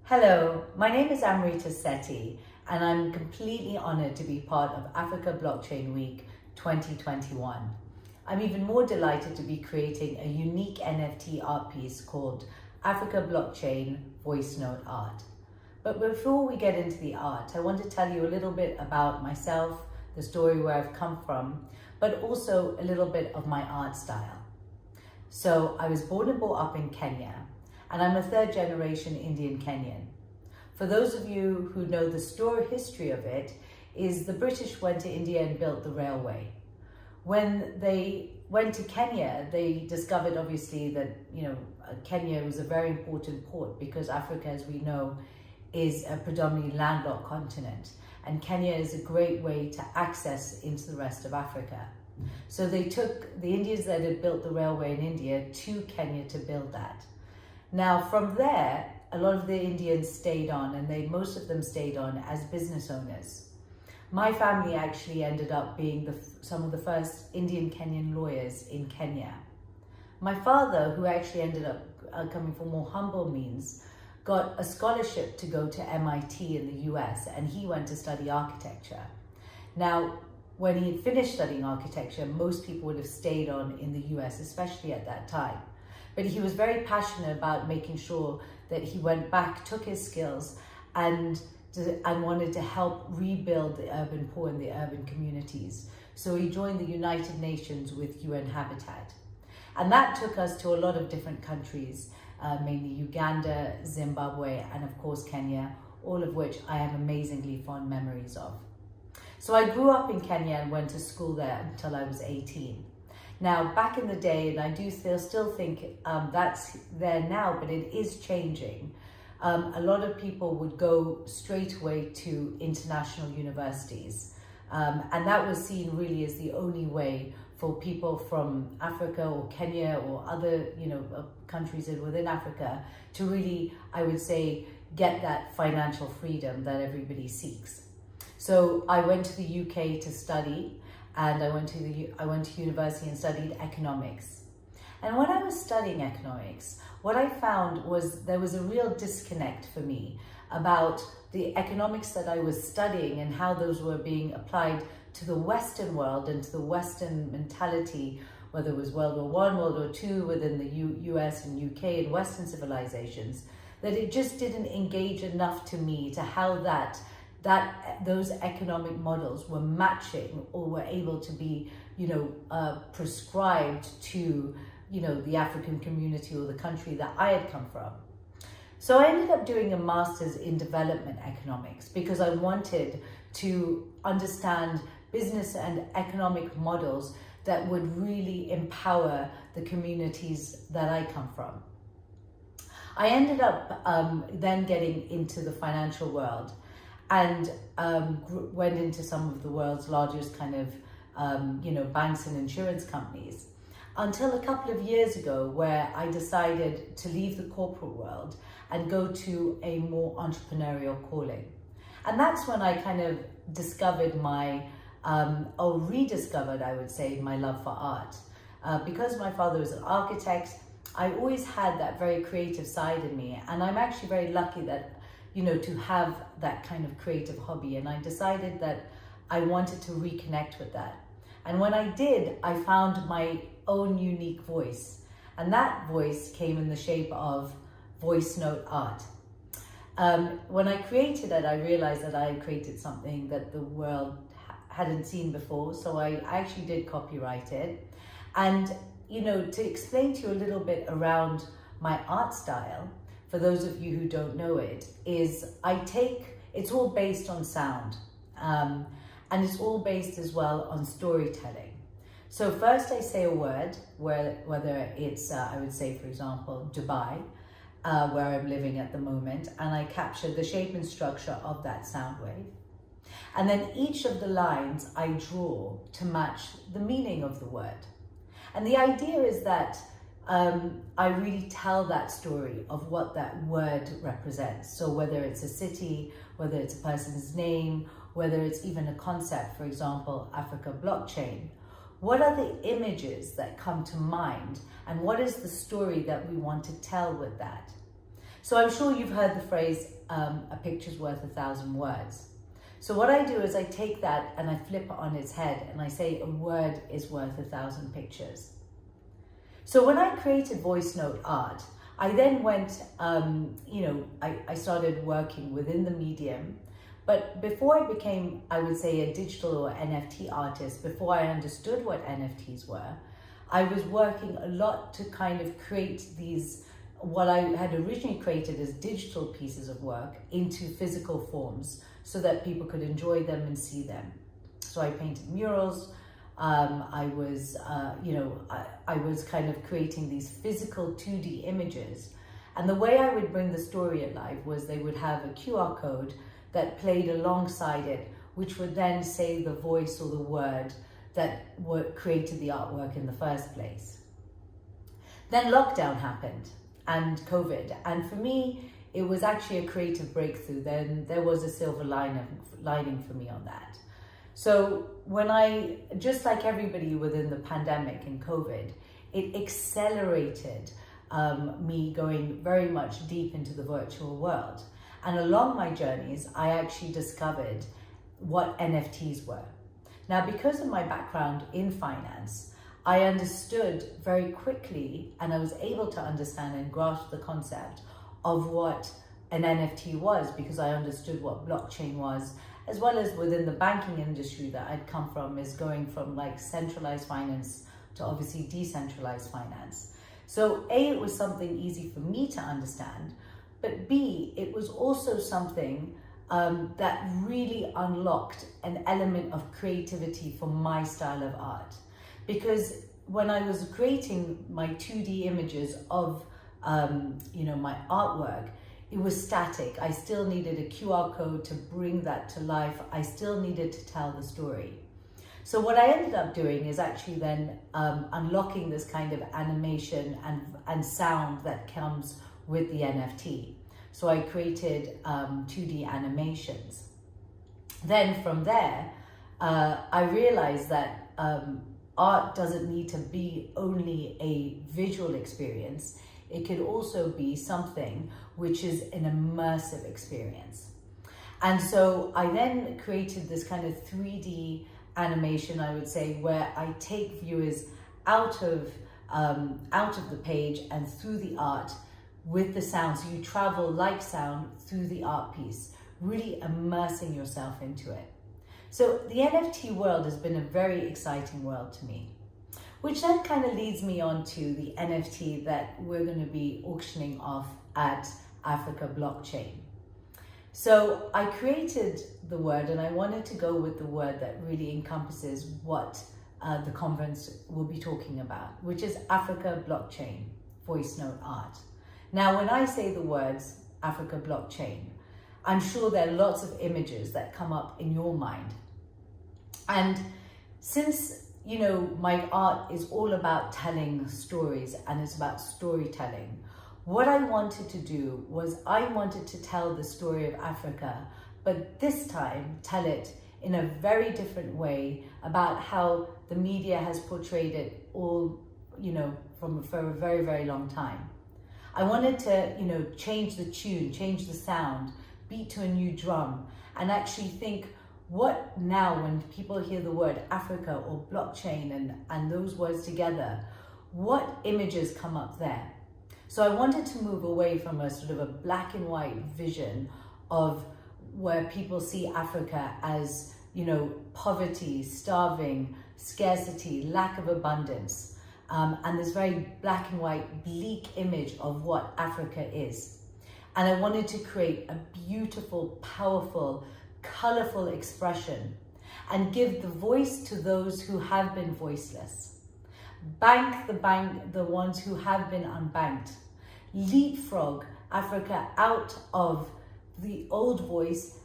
Hello, my name is Amrita Sethi, and I'm completely honored to be part of Africa Blockchain Week 2021. I'm even more delighted to be creating a unique NFT art piece called Africa Blockchain Voice Note Art. But before we get into the art, I want to tell you a little bit about myself, the story where I've come from, but also a little bit of my art style. So I was born and brought up in Kenya, and I'm a third generation Indian Kenyan. For those of you who know the history of it, is the British went to India and built the railway. When they went to Kenya, they discovered obviously that, Kenya was a very important port because Africa, as we know, is a predominantly landlocked continent. And Kenya is a great way to access into the rest of Africa. So they took the Indians that had built the railway in India to Kenya to build that. Now from there, a lot of the Indians stayed on, and most of them stayed on as business owners. My family actually ended up being some of the first Indian Kenyan lawyers in Kenya. My father, who actually ended up coming from more humble means, got a scholarship to go to MIT in the US, and he went to study architecture. Now, when he had finished studying architecture, most people would have stayed on in the US, especially at that time. But he was very passionate about making sure that he went back, took his skills, and wanted to help rebuild the urban poor and the urban communities. So he joined the United Nations with UN Habitat. And that took us to a lot of different countries, mainly Uganda, Zimbabwe, and of course Kenya, all of which I have amazingly fond memories of. So I grew up in Kenya and went to school there until I was 18. Now, back in the day, and I do still think that's there now, but it is changing. A lot of people would go straight away to international universities. And that was seen really as the only way for people from Africa or Kenya or other, countries within Africa to really, I would say, get that financial freedom that everybody seeks. So I went to the UK to study, and I went to university and studied economics. And when I was studying economics, what I found was there was a real disconnect for me about the economics that I was studying and how those were being applied to the Western world and to the Western mentality, whether it was World War I, World War II, within the US and UK and Western civilizations, that it just didn't engage enough to me to how those economic models were matching or were able to be, prescribed to, the African community or the country that I had come from. So I ended up doing a master's in development economics because I wanted to understand business and economic models that would really empower the communities that I come from. I ended up then getting into the financial world and went into some of the world's largest kind of, banks and insurance companies, until a couple of years ago where I decided to leave the corporate world and go to a more entrepreneurial calling. And that's when I kind of discovered rediscovered, I would say, my love for art. Because my father was an architect, I always had that very creative side in me. And I'm actually very lucky that to have that kind of creative hobby. And I decided that I wanted to reconnect with that. And when I did, I found my own unique voice. And that voice came in the shape of voice note art. When I created it, I realized that I had created something that the world hadn't seen before. So I actually did copyright it. And, to explain to you a little bit around my art style, for those of you who don't know it, is it's all based on sound. And it's all based as well on storytelling. So first I say a word, whether it's, I would say, for example, Dubai, where I'm living at the moment, and I capture the shape and structure of that sound wave. And then each of the lines I draw to match the meaning of the word. And the idea is that I really tell that story of what that word represents. So whether it's a city, whether it's a person's name, whether it's even a concept, for example, Africa blockchain, what are the images that come to mind and what is the story that we want to tell with that? So I'm sure you've heard the phrase, a picture's worth 1,000 words. So what I do is I take that and I flip it on its head and I say a word is worth 1,000 pictures. So when I created voice note art, I then went, I started working within the medium. But before I became, I would say, a digital or NFT artist, before I understood what NFTs were, I was working a lot to kind of create these, what I had originally created as digital pieces of work into physical forms so that people could enjoy them and see them. So I painted murals. I was kind of creating these physical 2D images. And the way I would bring the story alive was they would have a QR code that played alongside it, which would then say the voice or the word that created the artwork in the first place. Then lockdown happened and COVID. And for me, it was actually a creative breakthrough. Then there was a silver lining for me on that. So when just like everybody within the pandemic and COVID, it accelerated me going very much deep into the virtual world. And along my journeys, I actually discovered what NFTs were. Now, because of my background in finance, I understood very quickly, and I was able to understand and grasp the concept of what an NFT was, because I understood what blockchain was, as well as within the banking industry that I'd come from, is going from like centralized finance to obviously decentralized finance. So A, it was something easy for me to understand, but B, it was also something that really unlocked an element of creativity for my style of art. Because when I was creating my 2D images of my artwork, it was static. I still needed a QR code to bring that to life. I still needed to tell the story. So what I ended up doing is actually then unlocking this kind of animation and sound that comes with the NFT. So I created 2D animations. Then from there, I realized that art doesn't need to be only a visual experience. It could also be something which is an immersive experience. And so I then created this kind of 3D animation, I would say, where I take viewers out of the page and through the art with the sound. So you travel like sound through the art piece, really immersing yourself into it. So the NFT world has been a very exciting world to me, which then kind of leads me on to the NFT that we're going to be auctioning off at Africa Blockchain. So I created the word, and I wanted to go with the word that really encompasses what the conference will be talking about, which is Africa Blockchain Voice Note Art. Now, when I say the words Africa Blockchain, I'm sure there are lots of images that come up in your mind. And since, my art is all about telling stories and it's about storytelling, what I wanted to do was I wanted to tell the story of Africa, but this time tell it in a very different way about how the media has portrayed it all, for a very, very long time. I wanted to, change the tune, change the sound, beat to a new drum, and actually think, what now when people hear the word Africa or blockchain and those words together, what images come up there? So I wanted to move away from a sort of a black and white vision of where people see Africa as, poverty, starving, scarcity, lack of abundance, and this very black and white, bleak image of what Africa is. And I wanted to create a beautiful, powerful, colorful expression and give the voice to those who have been voiceless. Bank the ones who have been unbanked. Leapfrog Africa out of the old voice,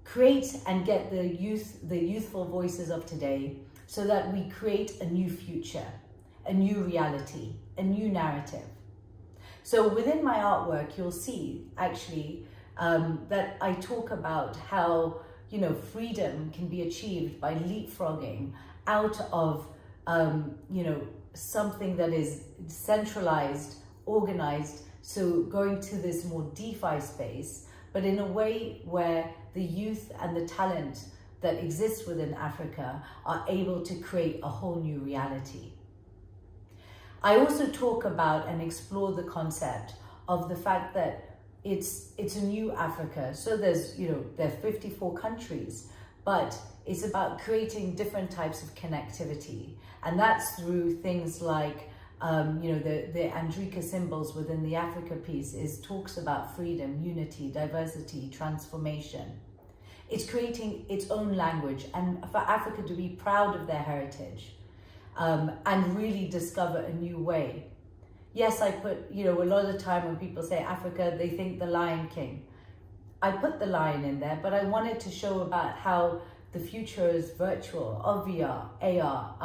create and get the youthful voices of today so that we create a new future, a new reality, a new narrative. So within my artwork, you'll see actually that I talk about how, freedom can be achieved by leapfrogging out of, something that is centralized, organized, So going to this more DeFi space, but in a way where the youth and the talent that exists within Africa are able to create a whole new reality. I also talk about and explore the concept of the fact that it's a new Africa. So there are 54 countries, but it's about creating different types of connectivity. And that's through things like, the Andrika symbols within the Africa piece talks about freedom, unity, diversity, transformation. It's creating its own language, and for Africa to be proud of their heritage and really discover a new way. Yes, I put, a lot of the time when people say Africa, they think the Lion King. I put the lion in there, but I wanted to show about how the future is virtual, of VR, AR,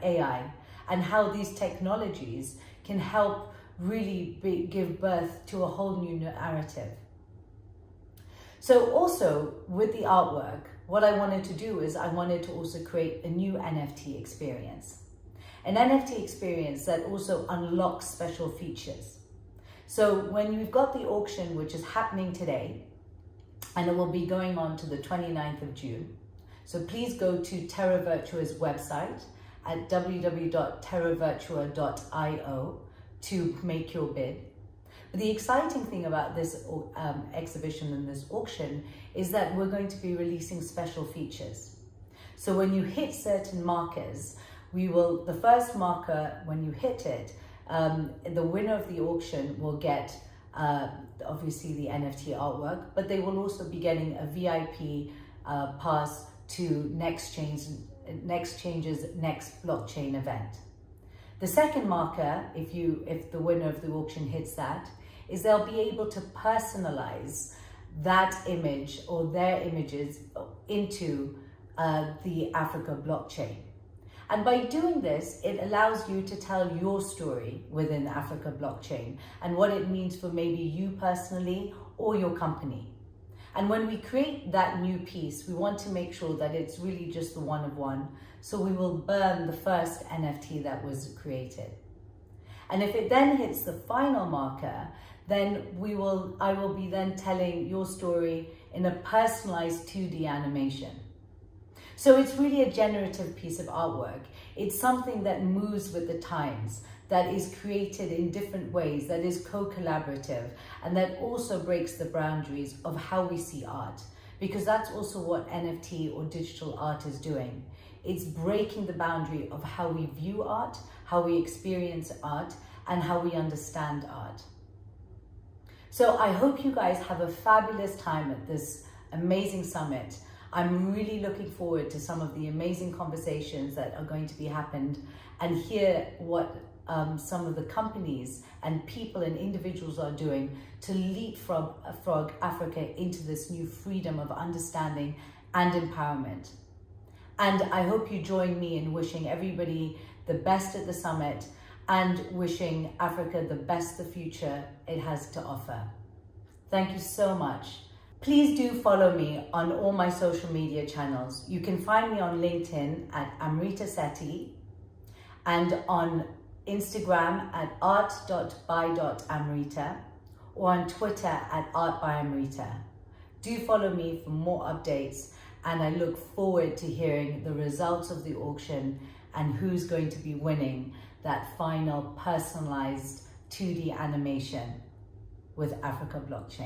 AI, and how these technologies can help really give birth to a whole new narrative. So also with the artwork, what I wanted to do is I wanted to also create a new NFT experience. An NFT experience that also unlocks special features. So when you've got the auction, which is happening today, and it will be going on to the 29th of June. So please go to Terra Virtua's website at www.terravirtua.io to make your bid. But the exciting thing about this exhibition and this auction is that we're going to be releasing special features. So when you hit certain markers, the first marker, when you hit it, the winner of the auction will get obviously the NFT artwork, but they will also be getting a VIP pass to Next Change's next blockchain event. The second marker, if the winner of the auction hits that, is they'll be able to personalize that image or their images into the Africa blockchain. And by doing this, it allows you to tell your story within Africa blockchain and what it means for maybe you personally or your company. And when we create that new piece, we want to make sure that it's really just the one of one. So we will burn the first NFT that was created. And if it then hits the final marker, then I will be then telling your story in a personalized 2D animation. So it's really a generative piece of artwork. It's something that moves with the times, that is created in different ways, that is co-collaborative, and that also breaks the boundaries of how we see art. Because that's also what NFT or digital art is doing. It's breaking the boundary of how we view art, how we experience art, and how we understand art. So I hope you guys have a fabulous time at this amazing summit. I'm really looking forward to some of the amazing conversations that are going to be happened and hear what some of the companies and people and individuals are doing to leapfrog Africa into this new freedom of understanding and empowerment. And I hope you join me in wishing everybody the best at the summit and wishing Africa the best the future it has to offer. Thank you so much. Please do follow me on all my social media channels. You can find me on LinkedIn at Amrita Sethi and on Instagram at art.by.amrita or on Twitter at artbyamrita. Do follow me for more updates, and I look forward to hearing the results of the auction and who's going to be winning that final personalized 2D animation with Africa blockchain.